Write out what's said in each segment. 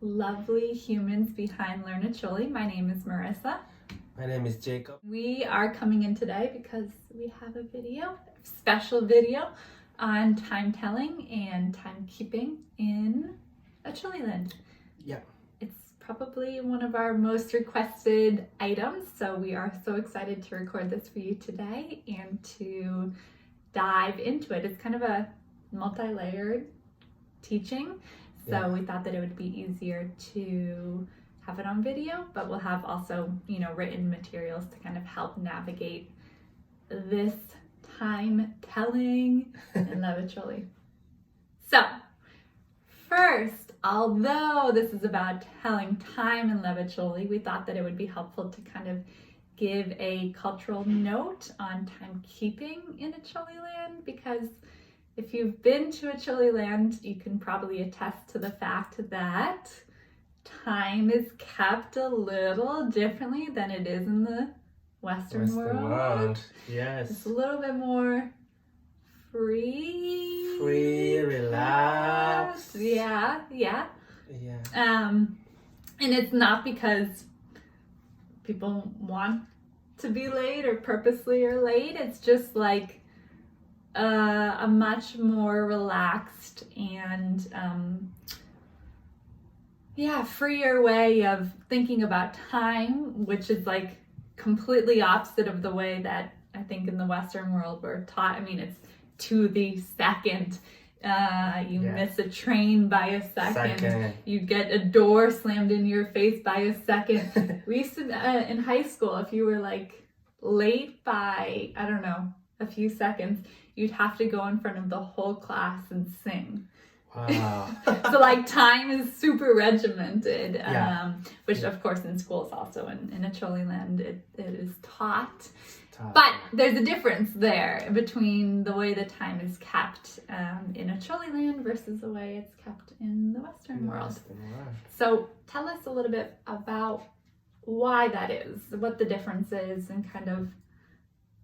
lovely humans behind Learn Acholi. My name is Marissa. My name is Jacob. We are coming in today because we have a special video on time telling and timekeeping in Acholiland. Yeah. It's probably one of our most requested items, so we are so excited to record this for you today and to dive into it. It's kind of a multi-layered teaching, so we thought that it would be easier to have it on video, but we'll have also, written materials to kind of help navigate this time telling in Acholi. So, first, although this is about telling time in Acholi, we thought that it would be helpful to kind of give a cultural note on timekeeping in Acholiland, because if you've been to Acholiland, you can probably attest to the fact that time is kept a little differently than it is in the Western world. Yes. It's a little bit more free, relaxed. Yeah. And it's not because people want to be late or purposely are late. It's just like a much more relaxed and freer way of thinking about time, which is like completely opposite of the way that I think in the Western world we're taught. I mean, it's to the second. Miss a train by a second. You get a door slammed in your face by a second. We used to, in high school, if you were like late by, I don't know, a few seconds, you'd have to go in front of the whole class and sing. Wow. So like time is super regimented, which of course in schools also in Acholiland it is taught. But there's a difference there between the way the time is kept in Acholiland versus the way it's kept in the Western world. So tell us a little bit about why that is, what the difference is, and kind of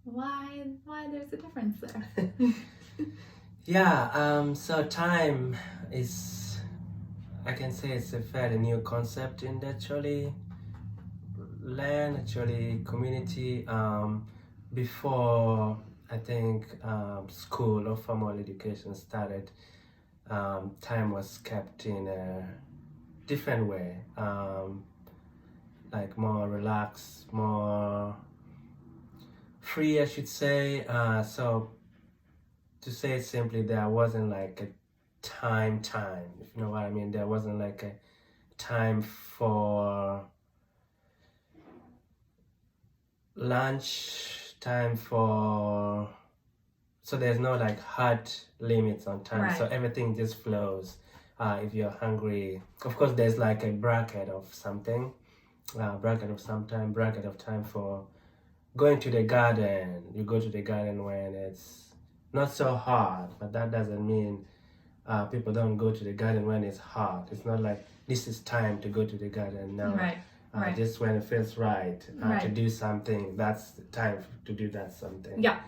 why there's a difference there. So time is, I can say it's a fairly new concept in the Acholi land, Acholi community. Before I think school or formal education started, time was kept in a different way, like more relaxed, more free, I should say. So to say it simply, there wasn't like a time, if you know what I mean. There wasn't like a time for lunch, time for, so there's no like hard limits on time. Right. So everything just flows. If you're hungry, of course there's like a bracket of something, bracket of time for going to the garden. You go to the garden when it's not so hot, but that doesn't mean people don't go to the garden when it's hot. It's not like this is time to go to the garden now. Right. Just when it feels right to do something, that's the time to do that something. Yeah.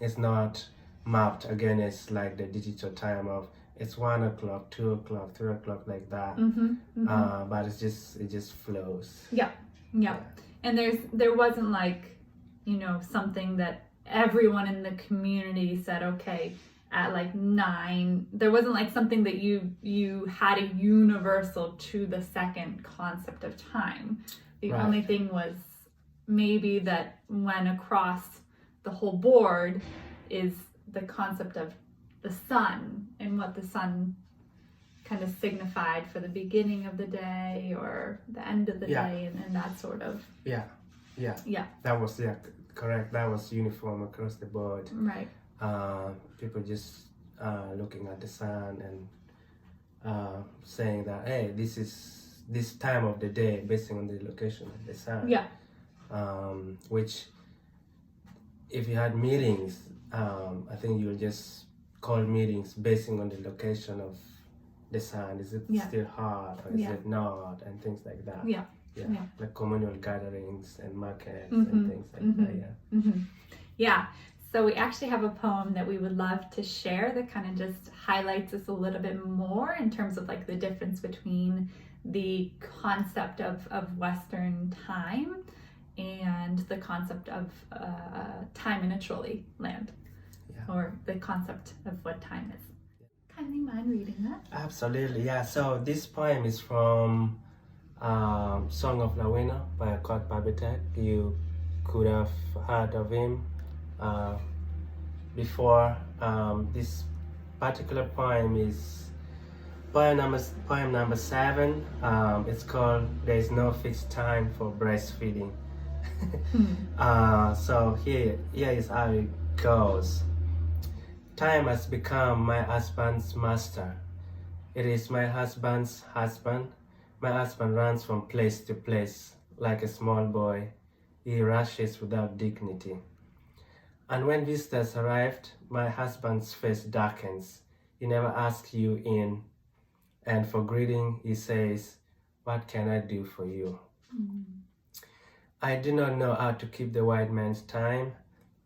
It's not mapped against like the digital time of it's 1 o'clock, 2 o'clock, 3 o'clock, like that. But it just flows. Yeah. And there wasn't like, something that everyone in the community said, okay, at like 9, there wasn't like something that you had a universal to the second concept of time. The only thing was maybe that went across the whole board is the concept of the sun and what the sun kind of signified for the beginning of the day or the end of the day and that sort of. Yeah. That was correct. That was uniform across the board. Right. People just looking at the sun and saying that, hey, this is this time of the day based on the location of the sun. Yeah. Which, if you had meetings, I think you would just call meetings based on the location of the sun. Is it still hot or is it not? And things like that. Yeah. Like communal gatherings and markets and things like that. Yeah. So we actually have a poem that we would love to share that kind of just highlights this a little bit more in terms of like the difference between the concept of Western time and the concept of time in Acholiland, or the concept of what time is. Kindly mind reading that? Absolutely, yeah. So this poem is from Song of Lawina by Okot Bitek. You could have heard of him before. This particular poem is poem number 7. It's called "There is no fixed time for breastfeeding." So here is how it goes. Time has become my husband's master. It is my husband's husband. My husband runs from place to place like a small boy. He rushes without dignity. And when visitors arrived, my husband's face darkens. He never asks you in. And for greeting, he says, "What can I do for you?" I do not know how to keep the white man's time.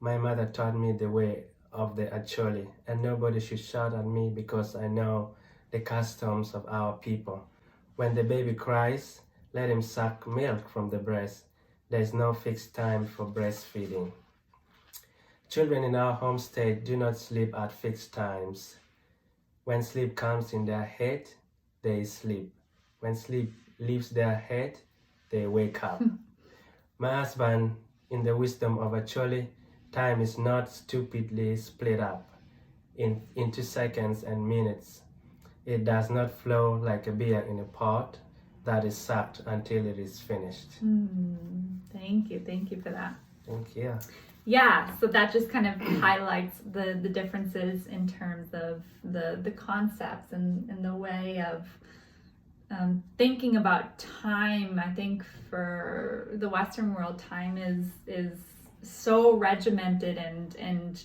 My mother taught me the way of the Acholi, and nobody should shout at me because I know the customs of our people. When the baby cries, let him suck milk from the breast. There is no fixed time for breastfeeding. Children in our home state do not sleep at fixed times. When sleep comes in their head, they sleep. When sleep leaves their head, they wake up. My husband, in the wisdom of Acholi, time is not stupidly split up into seconds and minutes. It does not flow like a beer in a pot that is sucked until it is finished. Thank you for that. Thank you. Yeah, so that just kind of highlights the differences in terms of the concepts and the way of thinking about time. I think for the Western world, time is so regimented and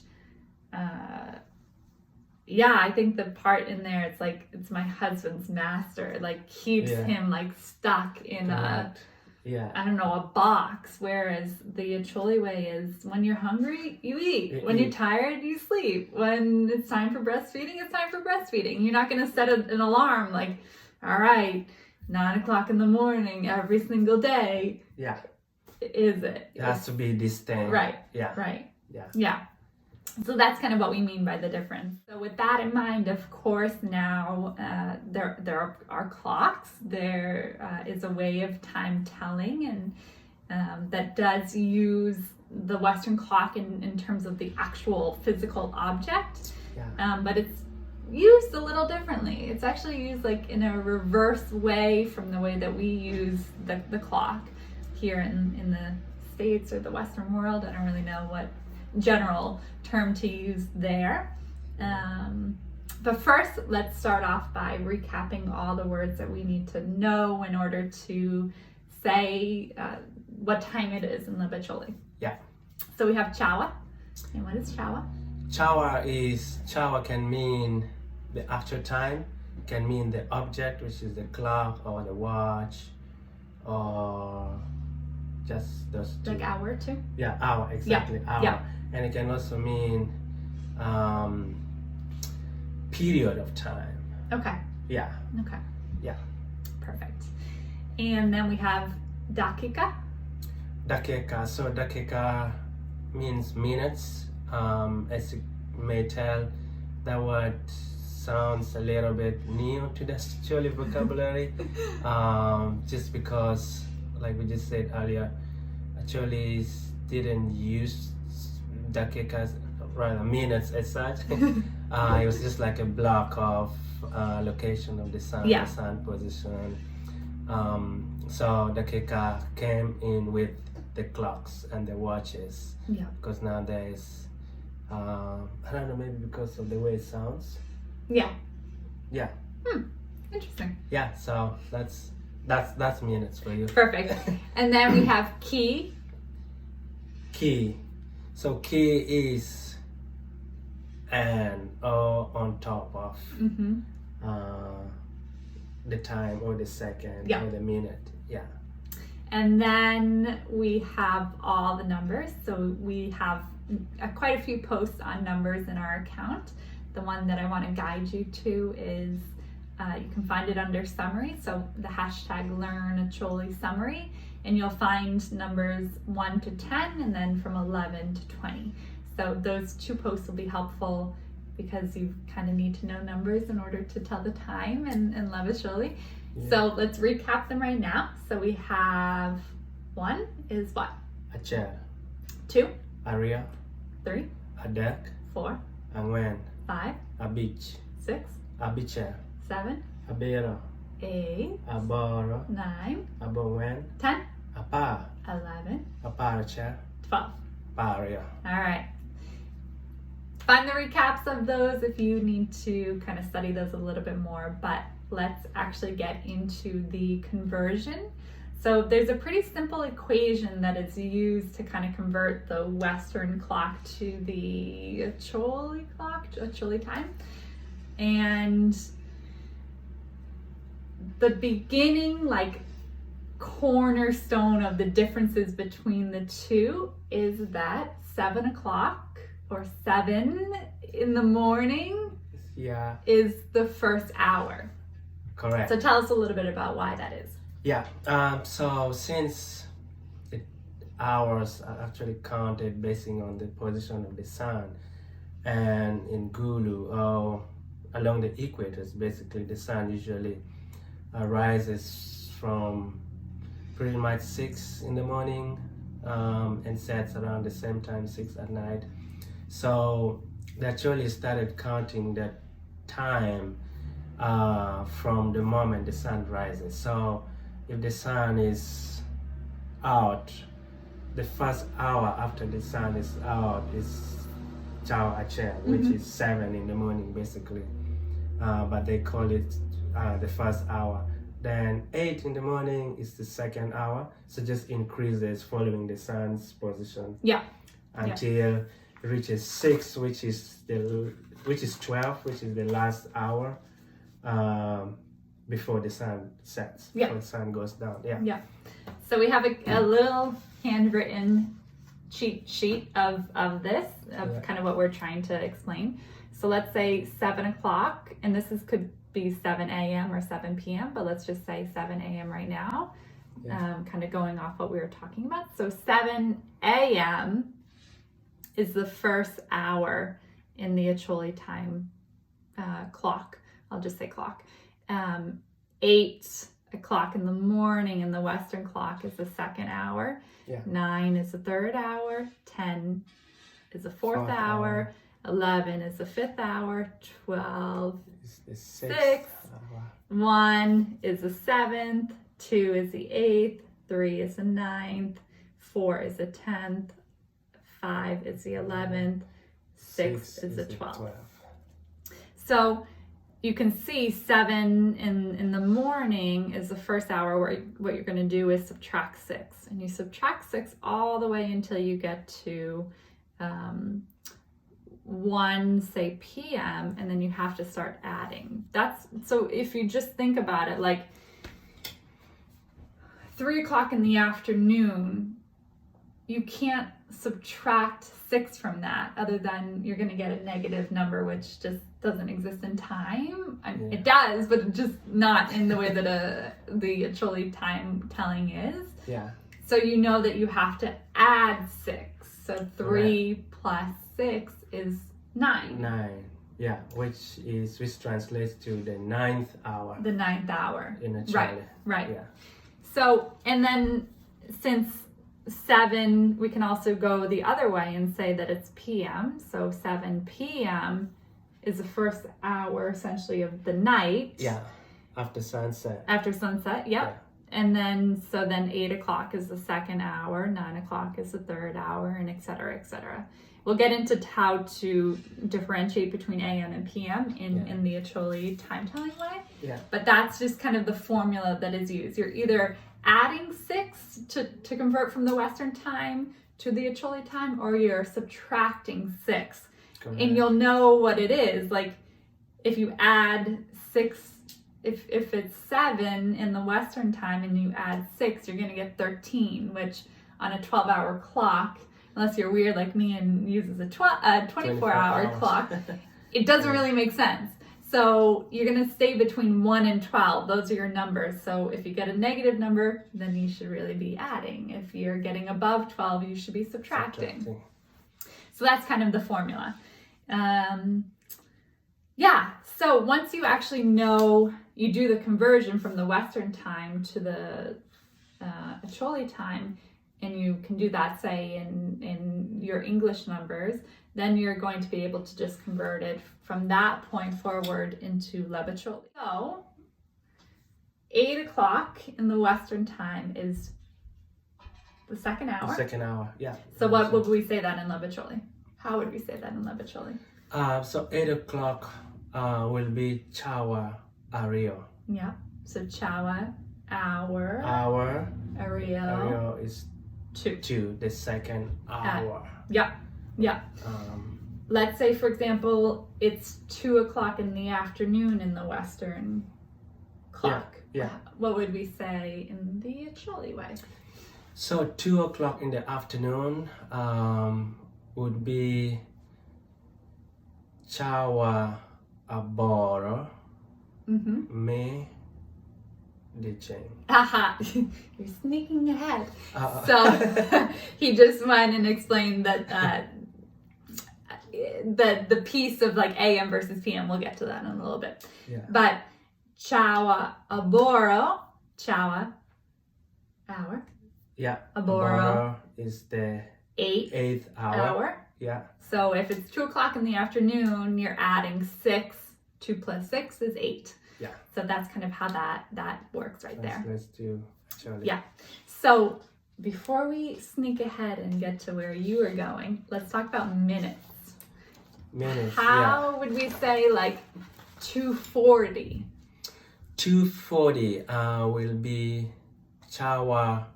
yeah, I think the part in there, it's like it's my husband's master, like keeps him like stuck in I don't know, a box. Whereas the Acholi way is when you're hungry, you eat. When you're tired, you sleep. When it's time for breastfeeding, it's time for breastfeeding. You're not going to set an alarm like, all right, 9 o'clock in the morning every single day. Yeah. Is it? It has to be this thing. Right. Yeah. Right. Yeah. Yeah. So that's kind of what we mean by the difference. So with that in mind, of course, now there are clocks. There is a way of time telling, and that does use the Western clock in terms of the actual physical object. Yeah. But it's used a little differently. It's actually used like in a reverse way from the way that we use the clock here in the States or the Western world. I don't really know what general term to use there. But first, let's start off by recapping all the words that we need to know in order to say what time it is in the Acholi. Yeah. So we have chawa. And what is chawa? Chawa can mean the actual time, can mean the object, which is the clock or the watch, or just those two. Like hour too? Yeah, hour, exactly. Yeah. Hour. Yeah. And it can also mean period of time. Okay. Yeah. Okay. Yeah. Perfect. And then we have dakika. Dakika. So dakika means minutes. As you may tell, that word sounds a little bit new to the Acholi vocabulary. Just because, like we just said earlier, Acholis didn't use dakikas, rather minutes as such. It was just like a block of location of the sun, the sun position. So dakika came in with the clocks and the watches. Yeah. Because nowadays, I don't know, maybe because of the way it sounds. Yeah. Yeah. Interesting. Yeah. So that's minutes for you. Perfect. And then we have ki. Ki. So ki is an O on top of the time or the second or the minute. Yeah. And then we have all the numbers. So we have quite a few posts on numbers in our account. The one that I want to guide you to is, you can find it under summary. So the hashtag Learn Acholi Summary, and you'll find numbers 1 to 10 and then from 11 to 20. So those 2 posts will be helpful because you kind of need to know numbers in order to tell the time and love Acholi. Yeah. So let's recap them right now. So we have 1 is what? A chair. 2, Area. 3, A deck. 4, A when. 5, A beach. 6, A bichair. 7, A bero. 8, A boro. 9, A bowen. 10, A pa. 11, A parachair. 12. Paria. All right. Find the recaps of those if you need to kind of study those a little bit more, but let's actually get into the conversion. So there's a pretty simple equation that is used to kind of convert the Western clock to the Acholi clock, Acholi time. And the beginning, like, cornerstone of the differences between the two is that 7 o'clock or 7 in the morning Yeah, is the first hour. correct. So tell us a little bit about why that is. Yeah, so since the hours are actually counted basing on the position of the sun, and in Gulu, along the equators, basically the sun usually rises from pretty much 6 in the morning and sets around the same time, 6 at night. So they actually started counting that time from the moment the sun rises. So if the sun is out, the first hour after the sun is out is Chao Ache, which is 7 in the morning basically. But they call it the first hour. Then 8 in the morning is the second hour. So just increases following the sun's position. Yeah. Until it reaches 6, which is 12, which is the last hour before the sun sets. Yeah. Before the sun goes down. Yeah. Yeah. So we have a little handwritten cheat sheet of this, of kind of what we're trying to explain. So let's say 7 o'clock, and could be 7 a.m. or 7 p.m., but let's just say 7 a.m. right now, kind of going off what we were talking about. So 7 a.m. is the first hour in the Acholi time clock. I'll just say clock. 8 o'clock in the morning in the Western clock is the second hour. Yeah. 9 is the third hour. 10 is the fourth hour. 11 is the fifth hour. 12 It's the 6. hour. 1 is the 7th. 2 is the 8th. 3 is the 9th. 4 is the 10th. 5 is the 11th. 6 is the 12th. So you can see 7 in the morning is the first hour, where what you're going to do is subtract 6. And you subtract 6 all the way until you get to 1, say, p.m., and then you have to start adding. So if you just think about it, like 3 o'clock in the afternoon, you can't subtract 6 from that, other than you're going to get a negative number, which just doesn't exist in time. It does, but just not in the way that the Acholi time telling is. Yeah. So you know that you have to add 6. So 3 plus 6 is 9. 9. Yeah, which translates to the 9th hour. The 9th hour. In Acholi. Right. Yeah. So, and then since 7, we can also go the other way and say that it's p.m. So 7 p.m. is the first hour essentially of the night. Yeah. After sunset. After sunset, yep. Yeah. And then 8 o'clock is the second hour, 9 o'clock is the third hour, and et cetera, et cetera. We'll get into how to differentiate between AM and PM in the Acholi time telling way. Yeah. But that's just kind of the formula that is used. You're either adding 6 to convert from the Western time to the Acholi time, or you're subtracting 6. Correct. And you'll know what it is. Like if you add 6 if it's 7 in the Western time and you add 6, you're going to get 13, which on a 12-hour clock, unless you're weird like me and uses a 24-hour clock, it doesn't really make sense. So you're going to stay between 1 and 12. Those are your numbers. So if you get a negative number, then you should really be adding. If you're getting above 12, you should be subtracting. So that's kind of the formula. So once you actually know, you do the conversion from the Western time to the Acholi time, and you can do that, say, in your English numbers, then you're going to be able to just convert it from that point forward into Acholi. So 8 o'clock in the Western time is the second hour. The second hour, yeah. So what would we say that in Acholi? How would we say that in Acholi? So 8 o'clock will be Chawa Ario. Yeah. So Chawa, hour. Hour. Ario. Ario is 2. The second hour. Yeah. Let's say, for example, it's 2 o'clock in the afternoon in the Western clock. Yeah. What would we say in the Acholi way? So 2 o'clock in the afternoon would be Chawa Aboro Me Dicheng. Aha! You're sneaking ahead. So he just went and explained that the piece of like AM versus PM. We'll get to that in a little bit. Yeah. But Chawa Aboro, Chawa hour. Yeah. Aboro is the 8th hour. Yeah. So if it's 2 o'clock in the afternoon, you're adding 6. 2 plus 6 is 8. Yeah. So that's kind of how that works right there. Let's do Acholi. Yeah. So before we sneak ahead and get to where you are going, let's talk about minutes. Minutes. How would we say like 240? 240 will be Chawa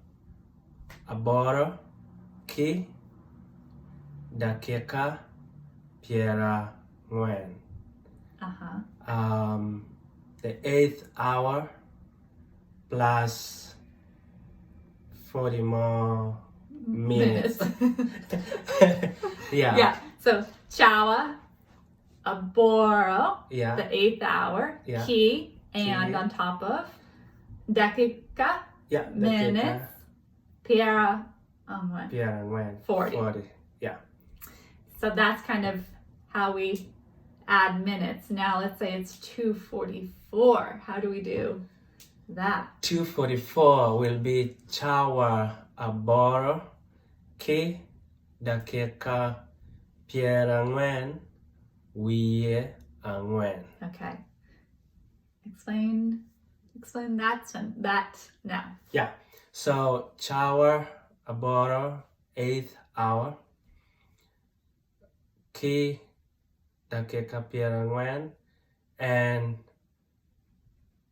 Aboro Ki Dakika Piera Nguen. The 8th hour plus 40 more minutes. Yeah. So Chawa Aboro, Yeah. the 8th hour, Yeah. Ki, and on top of Dakika, Yeah. minutes, Piera Nguen. Piera Nguen. 40. Yeah. So that's kind of how we add minutes. Now let's say it's 2:44. How do we do that? 2:44 will be Chawa Aboro Ki Dakika Piera Nguen Wie Nguen. Okay. Explain that now. Yeah. So Chawa Aboro 8th hour Ki Dakika Piera Nguen, and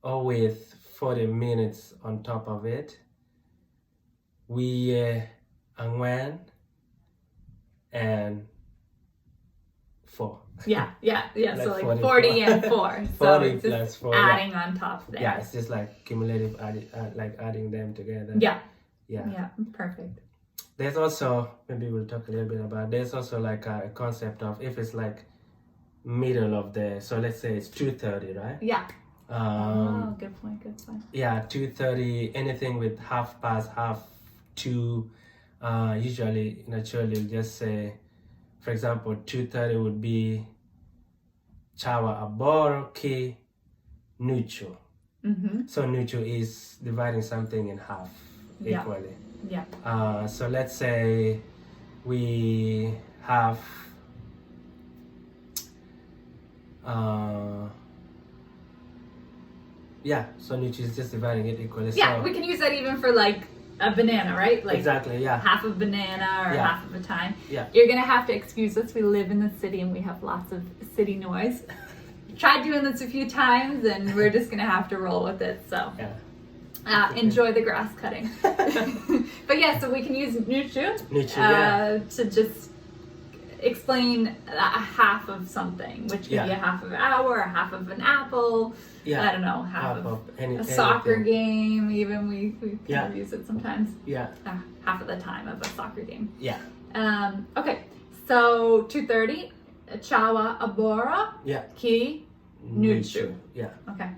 with 40 minutes on top of it, Wie Nguen and 4. Yeah. Like So like 44. 40 and 4. So 40 it's just plus 4. adding on top there. Yeah, it's just like cumulative, like adding them together. Yeah. Yeah. Perfect. There's also, maybe we'll talk a little bit about, there's also like a concept of if it's like middle of the, so let's say it's 2:30, right? Yeah. Good point. Yeah, 2:30, anything with half past, half 2, usually in Acholi you'll just say, for example, 2:30 would be Chawa Aboro Ki Nucho. So Nucho is dividing something in half equally. Yeah. So let's say we have so Nucho is just dividing it equally. Yeah, so, we can use that even for like a banana, right? Like exactly, yeah. half a banana or half of a time. Yeah. You're gonna have to excuse us. We live in the city and we have lots of city noise. Tried doing this a few times and we're just gonna have to roll with it. So enjoy the grass cutting. But yeah, so we can use Nucho Nucho, to just explain a half of something, which could be a half of an hour, a half of an apple. I don't know, half of a soccer game. Even we kind of use it sometimes. Half of the time of a soccer game. Okay, so 2:30. Chawa abora ki nuchu. Okay.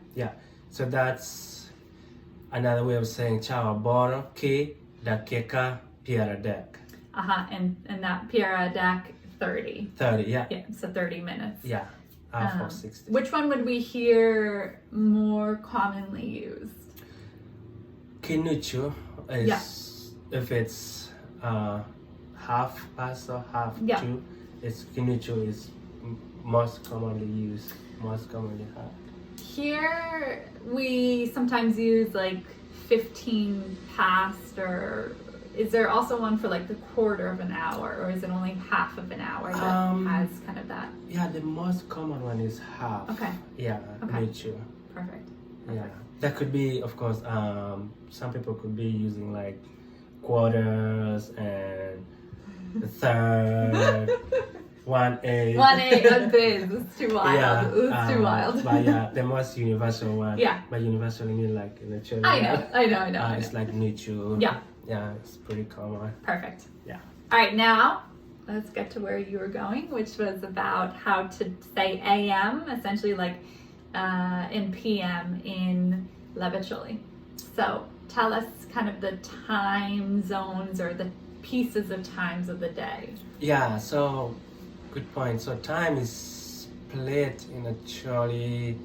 So that's another way of saying chawa abora ki dakika piara dek. And that piara dek 30. 30, So 30 minutes. Half of 60. Which one would we hear more commonly used? Kinuchu is if it's half past or half two. It's kinuchu is most commonly used, most commonly had. Here we sometimes use like 15 past, or is there also one for like the quarter of an hour, or is it only half of an hour that has kind of that? The most common one is half. Kinuchu. Perfect. That could be, of course, some people could be using like quarters and the third, 1/8. 1/8 of this. It's too wild. It's too wild. But the most universal one. But universal mean like in the children. I know. It's like nuchu. It's pretty common. Perfect. All right, now let's get to where you were going, which was about how to say AM, essentially like in PM in Acholi. So tell us kind of the time zones or the pieces of times of the day. So good point. So time is split in Acholi,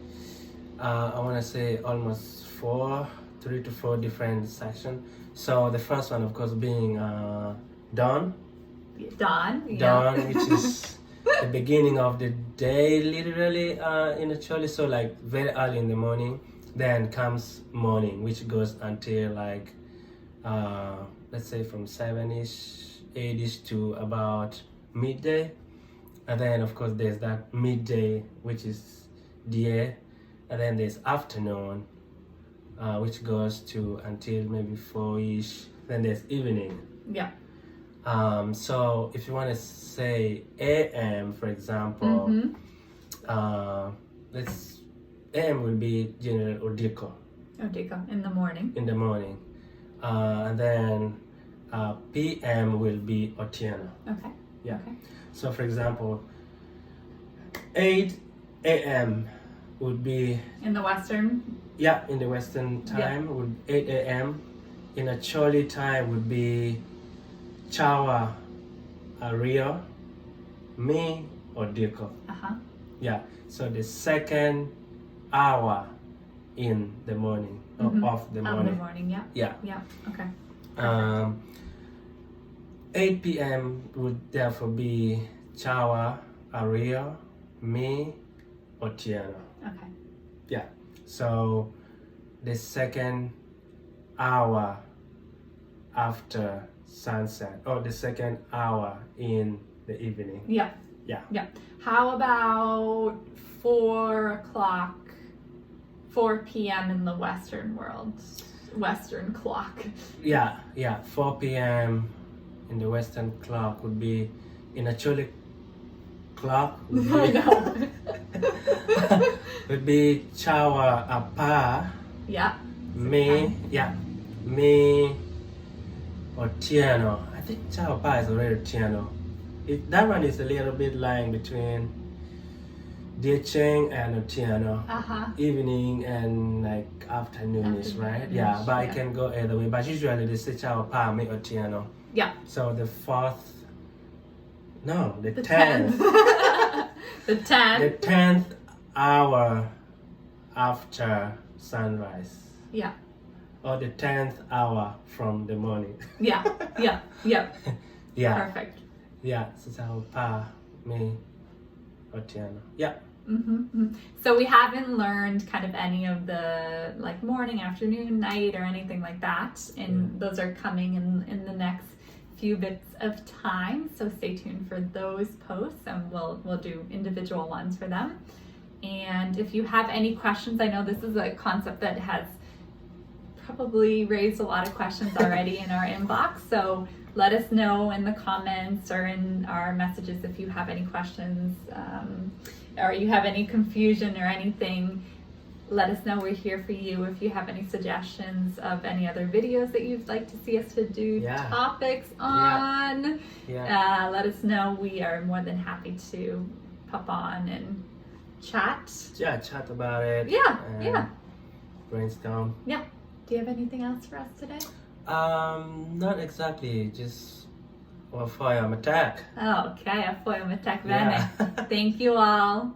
I want to say almost 3 to 4 different sections. So the first one, of course, being dawn, which is the beginning of the day, literally in Acholi. So like very early in the morning. Then comes morning, which goes until like let's say from 7ish, 8ish to about midday. And then of course there's that midday, which is DA. And then there's afternoon, which goes to until maybe 4ish. Then there's evening. So if you want to say AM, for example, AM will be general Odiko. In the morning. And then PM will be Otieno. Okay. So for example, 8 AM would be in the Western. In the Western time would 8 AM. In Acholi time would be Chawa Rio, me Odiko. So the second hour in the morning of the morning. Okay. 8 p.m. would therefore be Chawa, Ario, me, Otieno. So the second hour after sunset, or the second hour in the evening. How about 4 p.m. in the Western world? Western clock. 4 p.m. in the Western clock would be in Acholi clock. I know. Would be Chawa Apa. Me, Otieno. I think Chawa Apa is already Otieno. That one is a little bit lying between Diecheng and Otieno. Evening and like afternoonish, right? But it can go either way. But usually they say Chawa Pa, me Otieno. So the 10th. The 10th. The 10th hour after sunrise. Or the 10th hour from the morning. Perfect. So Chawa Pa, me Otieno. So we haven't learned kind of any of the like morning, afternoon, night, or anything like that, and those are coming in the next few bits of time. So stay tuned for those posts, and we'll do individual ones for them. And if you have any questions, I know this is a concept that has probably raised a lot of questions already in our inbox. So let us know in the comments or in our messages if you have any questions, or you have any confusion or anything. Let us know. We're here for you. If you have any suggestions of any other videos that you'd like to see us to do topics on, let us know. We are more than happy to pop on and chat. Yeah, chat about it. Yeah. Brainstorm. Yeah. Do you have anything else for us today? Not exactly. Just for your attack. Okay, a foil attack. Bene. Thank you all.